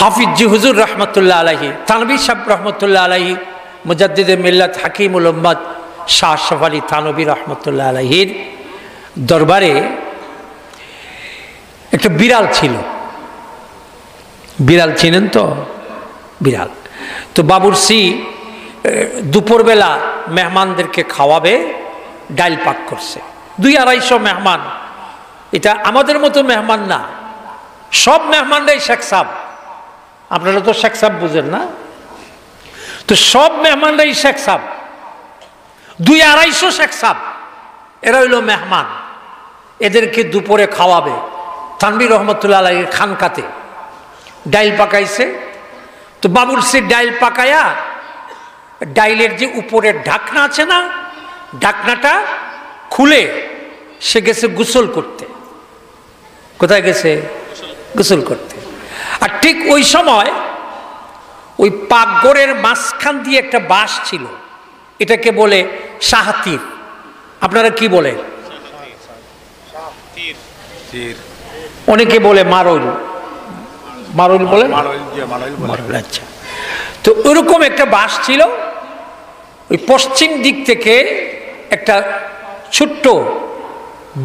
হাফিজ জি হুজুর রহমতুল্লাহ আলাইহি, থানভী সাহেব রহমতুল্লাহ আলাইহি, মুজাদ্দিদে মিল্লাত হাকিমুল উম্মত শাহ আশরাফ আলী থানভী রহমতুল্লাহ আলাইহির দরবারে একটা বিড়াল ছিল। বিড়াল চিনেন তো? বিড়াল। তো বাবুর্চি দুপুরবেলা মেহমানদেরকে খাওয়াবে, ডাইল পাক করছে। 200-250 মেহমান। এটা আমাদের মতো মেহমান না, সব মেহমানরাই শেখ সাহেব। আপনারা তো শেখ সাহেব বুঝেন না? তো সব মেহমানরাই শেখ সাহেব, 200-250 শেখ সাহেব, এরা হইল মেহমান। এদেরকে দুপুরে খাওয়াবে। থানভী রহমতুল্লাহ আলাইহির খানকাতে ডাইল পাকাইছে। তো বাবুর্চি ডাইল পাকায়া ডাইলের যে উপরের ঢাকনা আছে না, ঢাকনাটা খুলে সে গেছে গোসল করতে। কোথায় গেছে? গোসল করতে। আর ঠিক ওই সময় ওই পাকঘরের মাঝখান দিয়ে একটা বাঁশ ছিল, এটাকে বলে সাহাতির। আপনারা কি বলে? অনেকে বলে মারল। মারল বলে? আচ্ছা। তো ওরকম একটা বাঁশ ছিল। ওই পশ্চিম দিক থেকে একটা ছোট্ট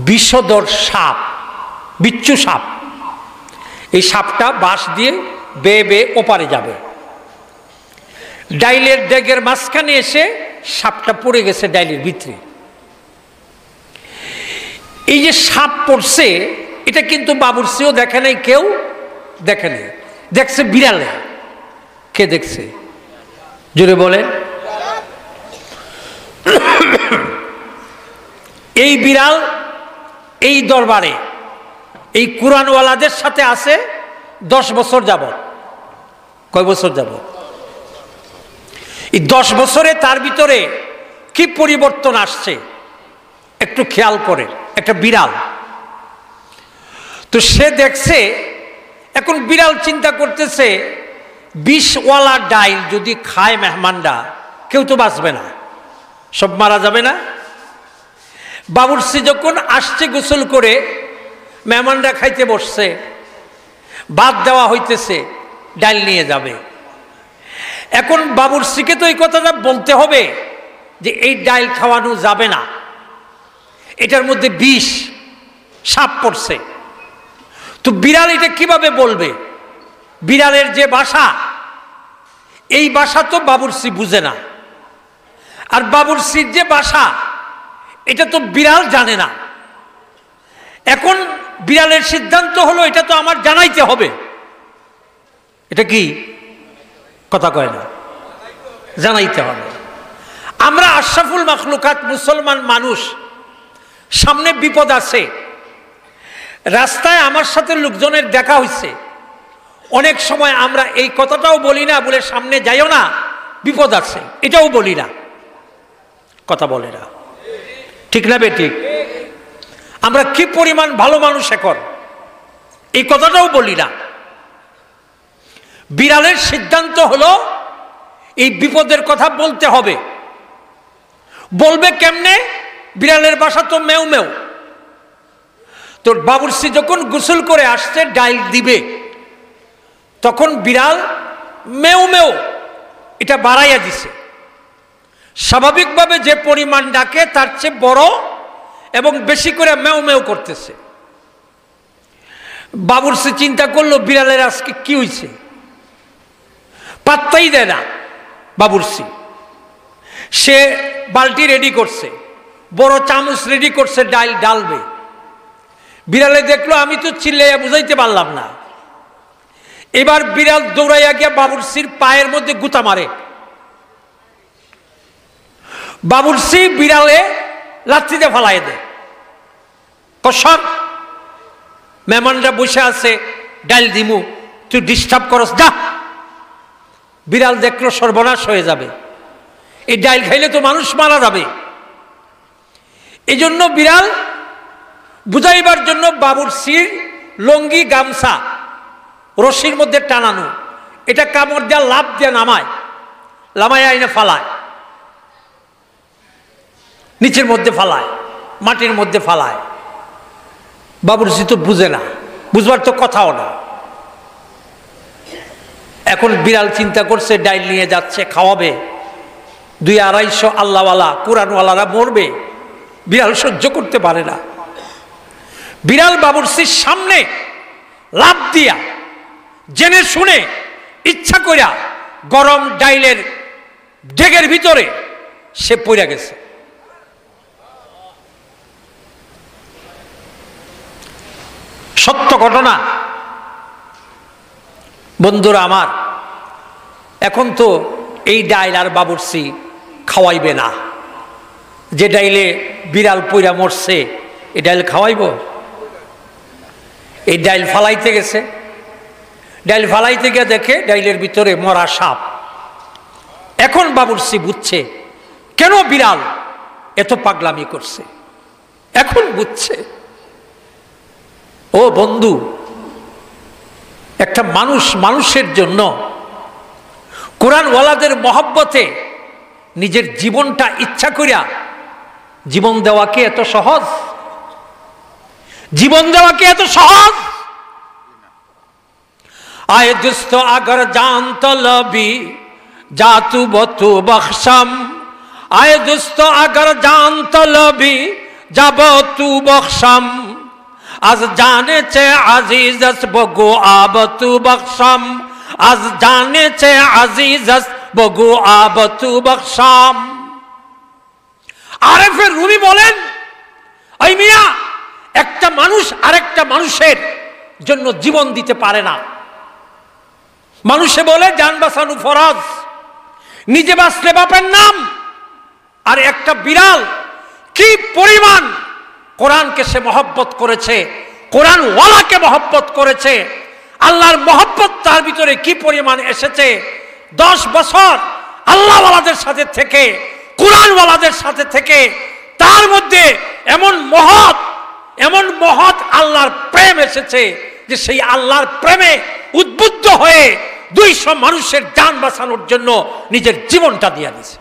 বিষধর সাপ, বিচ্ছু সাপ, এই সাপটা বাঁশ দিয়ে বেয়ে বেয়ে ওপারে যাবে। ডাইলের ডেগের মাঝখানে এসে সাপটা পড়ে গেছে ডাইলের ভিতরে। এই যে সাপ পড়ছে, এটা কিন্তু বাবুর্চিও দেখে নাই, কেউ দেখে নাই। দেখছে বিড়ালে। কে দেখছে? জোরে বলেন। এই বিড়াল এই দরবারে এই কুরআনওয়ালাদের সাথে আছে 10 বছর যাবত। কয় বছর যাবত? এই 10 বছরে তার ভিতরে কি পরিবর্তন আসছে একটু খেয়াল করে। একটা বিড়াল। তো সে দেখছে, এখন বিড়াল চিন্তা করতেছে, বিষওয়ালা ডাইল যদি খায় মেহমানরা, কেউ তো বাঁচবে না, সব মারা যাবে না। বাবুর্চি যখন আসছে গোসল করে, মেহমানরা খাইতে বসছে, ভাত দেওয়া হইতেছে, ডাইল নিয়ে যাবে। এখন বাবুর্চিকে তো এই কথাটা বলতে হবে যে এই ডাইল খাওয়ানো যাবে না, এটার মধ্যে বিষ, সাপ পড়ছে। তো বিড়াল এটা কিভাবে বলবে? বিড়ালের যে ভাষা, এই ভাষা তো বাবুর্চি বুঝে না। আর বাবুর্চির যে ভাষা, এটা তো বিড়াল জানে না। এখন বিড়ালের সিদ্ধান্ত হলো এটা তো আমার জানাইতে হবে। এটা কি কথা কয় না? জানাইতে হবে। আমরা আশরাফুল মাখলুকাত মুসলমান মানুষ, সামনে বিপদ আছে। রাস্তায় আমার সাথে লোকজনের দেখা হয়েছে, অনেক সময় আমরা এই কথাটাও বলি না, বলে সামনে যাইও না, বিপদ আছে, এটাও বলি না। কথা বলে না, ঠিক না বেঠিক? আমরা কি পরিমাণ ভালো মানুষ এখন, এই কথাটাও বলি না। বিড়ালের সিদ্ধান্ত হলো এই বিপদের কথা বলতে হবে। বলবে কেমনে? বিড়ালের ভাষা তো মেউ মেউ। তো বাবুর্চি যখন গোসল করে আসছে, ডাইল দিবে, তখন বিড়াল মেউ মেউ এটা বাড়াইয়া দিছে। স্বাভাবিকভাবে যে পরিমাণ ডাকে তার চেয়ে বড় এবং বেশি করে মেউ মেউ করতেছে। বাবুর্চি চিন্তা করলো বিড়ালের আজকে কি হয়েছে, পাত্তাই দেয় না বাবুর্চি। সে বালতি রেডি করছে, বড় চামচ রেডি করছে, ডাইল ডালবে। বিড়ালে দেখলো আমি তো চিল্লাইয়া বুঝাইতে পারলাম না। এবার বিড়াল দৌড়াইয়া গিয়া বাবুর্চির পায়ের মধ্যে গুতা মারে। বাবুর্চি বিড়ালে লাথিতে ফালাই দেয়। কসর, মেহমানরা বসে আছে, ডাইল দিমু, তুই ডিস্টার্ব করস, যা। বিড়াল দেখলো সর্বনাশ হয়ে যাবে, এই ডাইল খাইলে তো মানুষ মারা যাবে। এই জন্য বিড়াল বুঝাইবার জন্য বাবুর্চির লঙ্গি গামছা রশির মধ্যে টানানো, এটা কামড় দেওয়া লাভ দিয়ে নামায়, লামায় আইনে ফালায়, নিচের মধ্যে ফালায়, মাটির মধ্যে ফালায়। বাবুর্চি তো বুঝে না, বুঝবার তো কথাও না। এখন বিড়াল চিন্তা করছে ডাইল নিয়ে যাচ্ছে, খাওয়াবে, 200-250 আল্লাহওয়ালা কোরআনওয়ালারা মরবে, বিড়াল সহ্য করতে পারে না। বিড়াল বাবুর্চির সামনে লাফ দিয়া জেনে শুনে ইচ্ছা কইরা গরম ডাইলের ডেগের ভিতরে সে পড়ে গেছে। সত্য ঘটনা বন্ধুরা আমার। এখন তো এই ডাইল আর বাবুর্চি খাওয়াইবে না। যে ডাইলে বিড়াল পইরা মরছে এই ডাইল খাওয়াইব? এই ডাইল ফালাইতে গেছে, ডাইল ফালাইতে গিয়ে দেখে ডাইলের ভিতরে মরা সাপ। এখন বাবুর্চি বুঝছে কেন বিড়াল এত পাগলামি করছে, এখন বুঝছে। ও বন্ধু, একটা মানুষ মানুষের জন্য কোরআনওয়ালাদের মহব্বতে নিজের জীবনটা ইচ্ছা করিয়া জীবন দেওয়া কি এত সহজ? জীবন দেওয়া কি এত সহজ? आए दोस्तों अगर जान तलबी जातु बतु बख्शम, आए दोस्तों अगर जान तलबी जाबतु बख्शम, आज जाने चे अजीजस बगु आबतु बख्शम, आज जाने चे अजीजस बगु आबतु बख्शम। आरे फिर रूमी बोलेन এই মিয়া একটা মানুষ আরেকটা মানুষের জন্য জীবন দিতে পারে না। মানুষে বলে জান বাঁচানো ফরজ, নিজে বাঁচলে বাপের নাম। আর একটা বিড়াল কি পরিমাণ কোরআনকে সে মহব্বত করেছে, কোরআন ওয়ালাকে মহব্বত করেছে, আল্লাহর মহব্বত তার ভিতরে কি পরিমাণ এসেছে। 10 বছর আল্লাহ ওয়ালাদের সাথে থেকে, কোরআন ওয়ালাদের সাথে থেকে তার মধ্যে এমন মহৎ আল্লাহর প্রেম এসেছে যে সেই আল্লাহর প্রেমে উদ্বুদ্ধ হয়ে 200 মানুষের জান বাঁচানোর জন্য নিজের জীবনটা দিয়ে দিয়েছে।